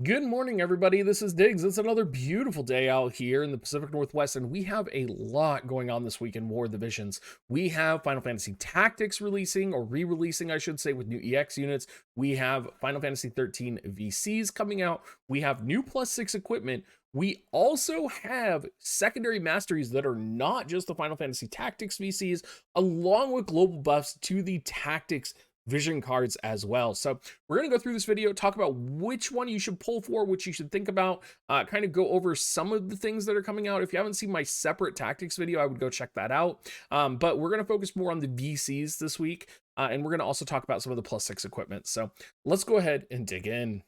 Good morning, everybody. This is Diggs. It's another beautiful day out here in the Pacific Northwest, and we have a lot going on this week in War of the Visions. We have Final Fantasy Tactics releasing, or re-releasing, I should say, with new EX units. We have Final Fantasy 13 VCs coming out. We have new +6 equipment. We also have secondary masteries that are not just the Final Fantasy Tactics VCs, along with global buffs to the Tactics vision cards as well. So we're going to go through this video, talk about which one you should pull for, which you should think about, kind of go over some of the things that are coming out. If you haven't seen my separate tactics video, I would go check that out. But we're going to focus more on the VCs this week. And we're going to also talk about some of the +6 equipment. So let's go ahead and dig in.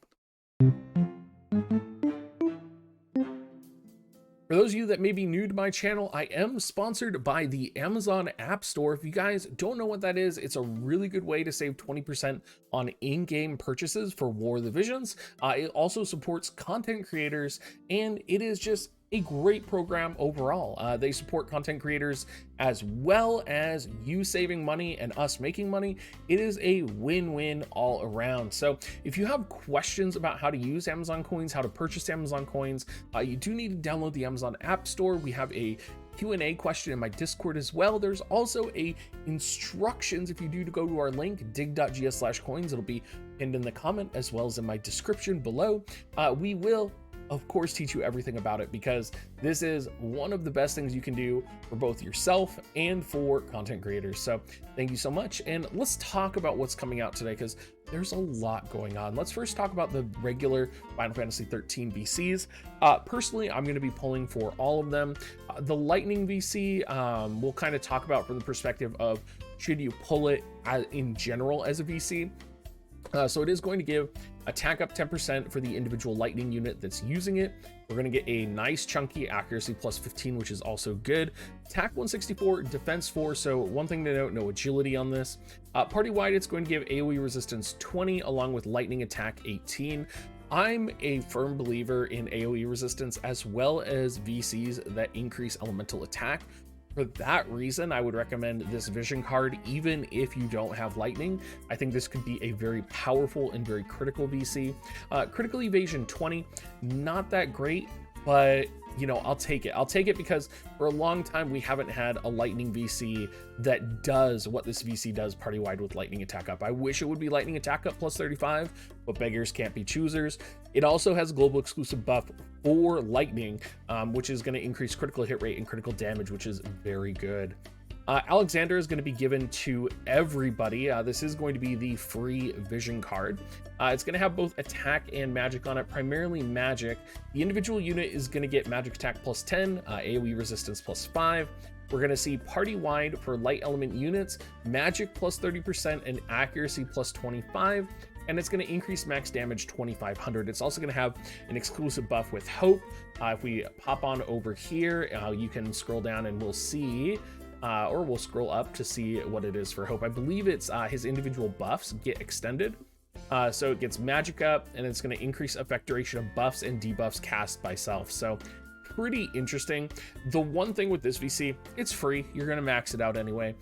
For those of you that may be new to my channel, I am sponsored by the Amazon App Store. If you guys don't know what that is, it's a really good way to save 20% on in-game purchases for War of the Visions. It also supports content creators, and it is just a great program overall. They support content creators as well as you saving money and us making money. It is a win-win all around. So if you have questions about how to use Amazon coins, how to purchase Amazon coins, you do need to download the Amazon App Store. We have a Q&A question in my Discord as well. There's also a instructions if you do to go to our link, dig.gs/coins. It'll be pinned in the comment as well as in my description below. We will of course teach you everything about it, because this is one of the best things you can do for both yourself and for content creators. So thank you so much, and let's talk about what's coming out today, because there's a lot going on. Let's first talk about the regular Final Fantasy 13 VCs. Personally, I'm going to be pulling for all of them. The Lightning VC, we'll kind of talk about from the perspective of should you pull it in general as a VC. So it is going to give attack up 10% for the individual lightning unit that's using it. We're going to get a nice chunky accuracy +15, which is also good. Attack 164, defense 4. So one thing to note, no agility on this. Party wide, it's going to give AoE resistance 20 along with lightning attack 18. I'm a firm believer in AoE resistance as well as VCs that increase elemental attack. For that reason, I would recommend this vision card, even if you don't have lightning. I think this could be a very powerful and very critical VC. Critical evasion 20, not that great, but you know, I'll take it. I'll take it because for a long time we haven't had a lightning VC that does what this VC does party wide with lightning attack up. I wish it would be lightning attack up +35, but beggars can't be choosers. It also has global exclusive buff for lightning, which is going to increase critical hit rate and critical damage, which is very good. Alexander is going to be given to everybody. This is going to be the free vision card. It's going to have both attack and magic on it, primarily magic. The individual unit is going to get magic attack +10, AoE resistance +5. We're going to see party wide for light element units, magic +30% and accuracy +25. And it's going to increase max damage 2500. It's also going to have an exclusive buff with hope. If we pop on over here, you can scroll down and we'll see, or we'll scroll up to see what it is for hope. I believe it's his individual buffs get extended. So it gets magic up, and it's going to increase effect duration of buffs and debuffs cast by self. So pretty interesting. The one thing with this VC, it's free. You're going to max it out anyway,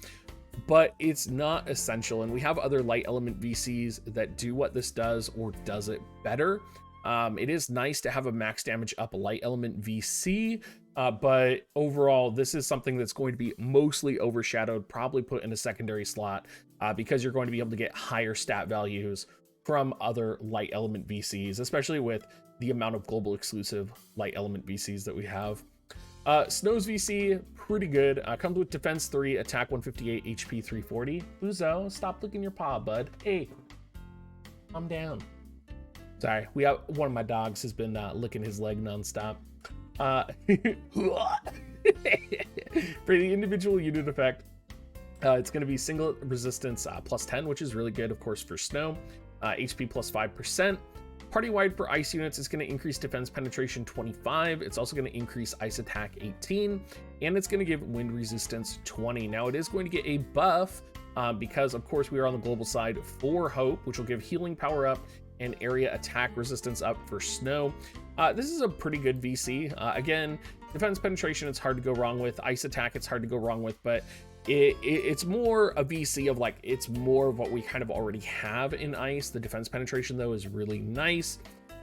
but it's not essential. And we have other light element VCs that do what this does or does it better. It is nice to have a max damage up light element VC, but overall, this is something that's going to be mostly overshadowed, probably put in a secondary slot, because you're going to be able to get higher stat values from other light element VCs, especially with the amount of global exclusive light element VCs that we have. Snow's VC, pretty good. Comes with defense 3, attack 158, HP 340. Uzo, stop licking your paw, bud. Hey, calm down. Sorry, one of my dogs has been licking his leg nonstop. For the individual unit effect, it's going to be single resistance +10, which is really good, of course, for snow. HP +5%. Party wide for ice units is going to increase defense penetration 25. It's also going to increase ice attack 18, and it's going to give wind resistance 20. Now it is going to get a buff because, of course, we are on the global side for hope, which will give healing power up and area attack resistance up for snow. This is a pretty good VC. Again, defense penetration, it's hard to go wrong with. Ice attack, it's hard to go wrong with, but it's more a VC of like, it's more of what we kind of already have in ice. The defense penetration though is really nice.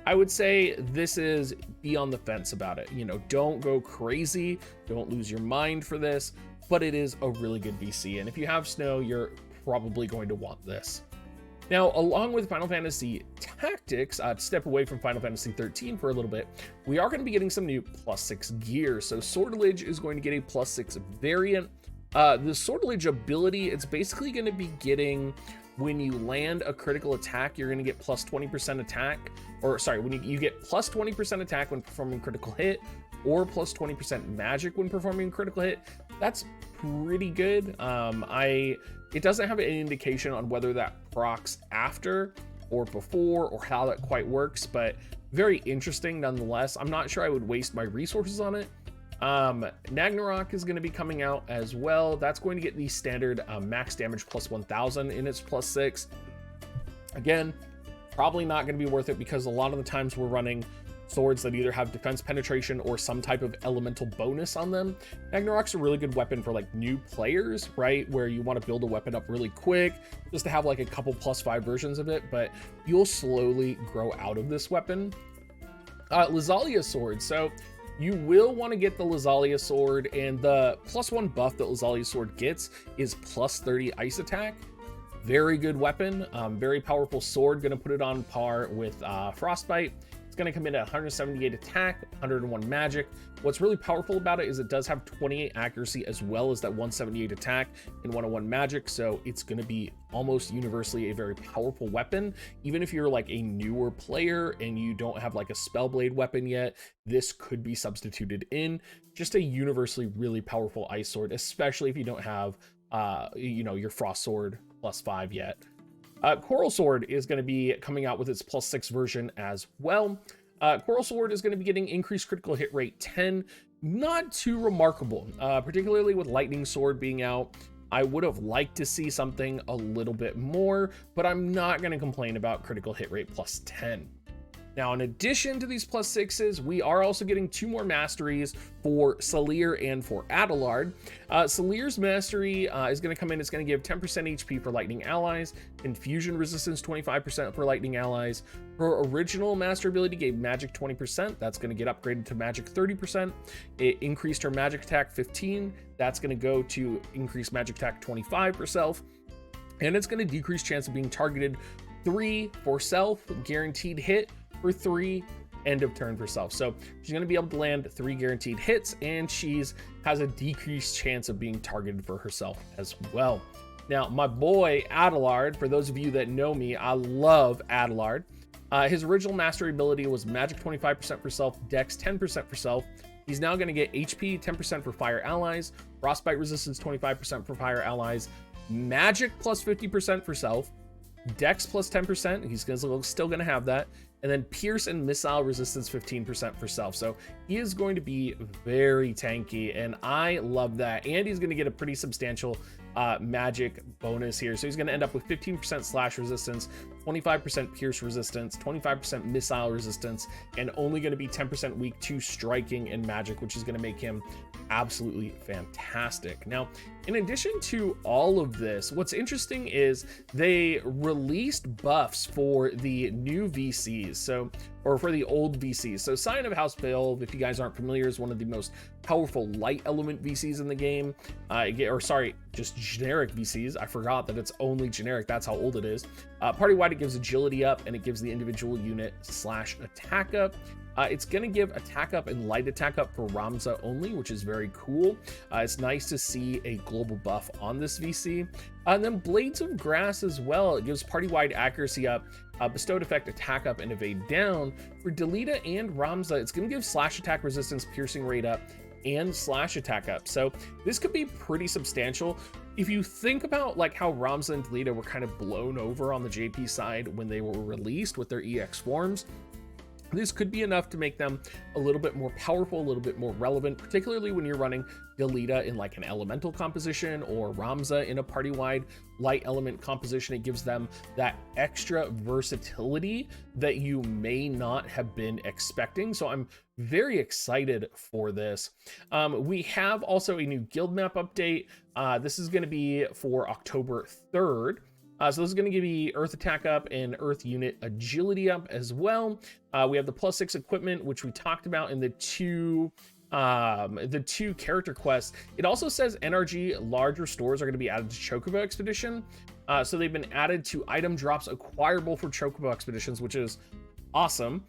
I would say this is be on the fence about it. You know, don't go crazy, don't lose your mind for this, but it is a really good VC. And if you have snow, you're probably going to want this. Now, along with Final Fantasy Tactics, to step away from Final Fantasy 13 for a little bit, we are going to be getting some new +6 gear. So Sortilege is going to get a +6 variant. The Sortilege ability, it's basically going to be getting, when you land a critical attack, you're going to get plus 20% attack, or sorry, when you get plus 20% attack when performing critical hit, or plus 20% magic when performing critical hit. That's pretty good. It doesn't have any indication on whether that procs after or before or how that quite works, but very interesting nonetheless. I'm not sure I would waste my resources on it. Ragnarok is going to be coming out as well. That's going to get the standard max damage plus 1000 in its +6. Again, probably not going to be worth it because a lot of the times we're running swords that either have defense penetration or some type of elemental bonus on them. Ragnarok's a really good weapon for like new players, right? Where you want to build a weapon up really quick, just to have like a couple +5 versions of it, but you'll slowly grow out of this weapon. Lazalia sword. So you will want to get the Lazalia sword, and the +1 buff that Lazalia sword gets is +30 ice attack. Very good weapon, very powerful sword. Gonna put it on par with Frostbite. It's going to come in at 178 attack, 101 magic. What's really powerful about it is it does have 28 accuracy as well as that 178 attack and 101 magic. So it's going to be almost universally a very powerful weapon. Even if you're like a newer player and you don't have like a Spellblade weapon yet, this could be substituted in. Just a universally really powerful ice sword, especially if you don't have, your Frost Sword +5 yet. Coral Sword is going to be coming out with its +6 version as well. Coral Sword is going to be getting increased critical hit rate 10. Not too remarkable, particularly with Lightning Sword being out. I would have liked to see something a little bit more, but I'm not going to complain about critical hit rate +10. Now, in addition to these +6s, we are also getting 2 more masteries for Salir and for Adelard. Salir's mastery is going to come in. It's going to give 10% HP for lightning allies, infusion resistance 25% for lightning allies. Her original master ability gave magic 20%. That's going to get upgraded to magic 30%. It increased her magic attack 15. That's going to go to increase magic attack 25 for self. And it's going to decrease chance of being targeted 3 for self, guaranteed hit for 3, end of turn for self. So she's going to be able to land 3 guaranteed hits, and has a decreased chance of being targeted for herself as well. Now, my boy Adelard, for those of you that know me, I love Adelard. His original mastery ability was magic 25% for self, dex 10% for self. He's now going to get HP 10% for fire allies, frostbite resistance 25% for fire allies, magic plus 50% for self, dex plus 10%, he's still going to have that, and then pierce and missile resistance 15% for self. So he is going to be very tanky, and I love that. And he's going to get a pretty substantial magic bonus here. So he's going to end up with 15% slash resistance, 25% pierce resistance, 25% missile resistance, and only going to be 10% weak to striking and magic, which is going to make him absolutely fantastic. Now, in addition to all of this, what's interesting is they released buffs for the new VCs, or for the old VCs. So Scion of House Vale, if you guys aren't familiar, is one of the most powerful light element VCs in the game. Just generic VCs. I forgot that it's only generic. That's how old it is. Party-wide, it gives agility up, and it gives the individual unit slash attack up. It's going to give attack up and light attack up for Ramza only, which is very cool. It's nice to see a global buff on this VC. And then Blades of Grass as well. It gives party-wide accuracy up, bestowed effect attack up, and evade down. For Delita and Ramza, it's going to give slash attack resistance, piercing rate up, and slash attack up. So this could be pretty substantial. If you think about like how Ramza and Delita were kind of blown over on the JP side when they were released with their EX forms, this could be enough to make them a little bit more powerful, a little bit more relevant, particularly when you're running Delita in like an elemental composition or Ramza in a party-wide light element composition. It gives them that extra versatility that you may not have been expecting. So I'm very excited for this. We have also a new guild map update. This is going to be for October 3rd. So this is going to give you Earth Attack up and Earth Unit Agility up as well. We have the +6 equipment, which we talked about in the two character quests. It also says NRG large restores are going to be added to Chocobo Expedition. So they've been added to item drops acquirable for Chocobo Expeditions, which is awesome.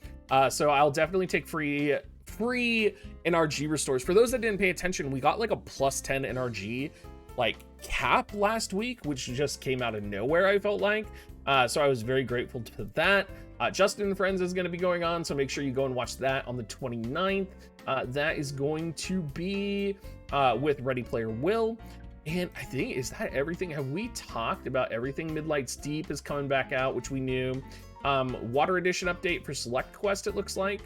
So I'll definitely take free NRG restores. For those that didn't pay attention, we got like a +10 NRG like cap last week, which just came out of nowhere, I felt like. So I was very grateful to that. Justin and Friends is going to be going on, so make sure you go and watch that on the 29th. That is going to be with Ready Player Will. And I think, is that everything? Have we talked about everything? Midlight's Deep is coming back out, which we knew. Water Edition update for Select Quest, it looks like.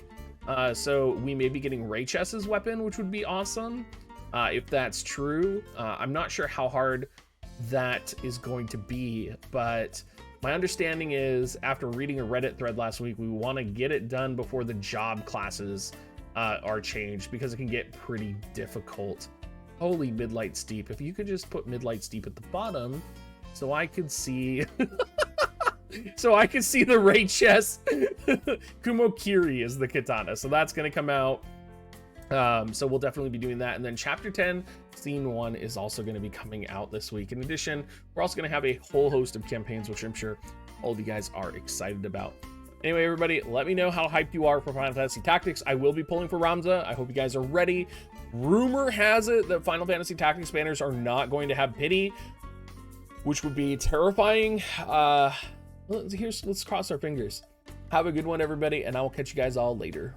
So we may be getting Raychess's weapon, which would be awesome. If that's true. I'm not sure how hard that is going to be, but my understanding is, after reading a Reddit thread last week, we want to get it done before the job classes are changed, because it can get pretty difficult. Holy Midlight Steep. If you could just put Midlight Steep at the bottom so I could see so I could see the Raychess. Kumokiri is the katana, so that's going to come out. So we'll definitely be doing that. And then Chapter 10, Scene 1 is also going to be coming out this week. In addition, we're also going to have a whole host of campaigns, which I'm sure all of you guys are excited about. Anyway, everybody, let me know how hyped you are for Final Fantasy Tactics. I will be pulling for Ramza. I hope you guys are ready. Rumor has it that Final Fantasy Tactics banners are not going to have pity, which would be terrifying. Let's cross our fingers. Have a good one, everybody, and I will catch you guys all later.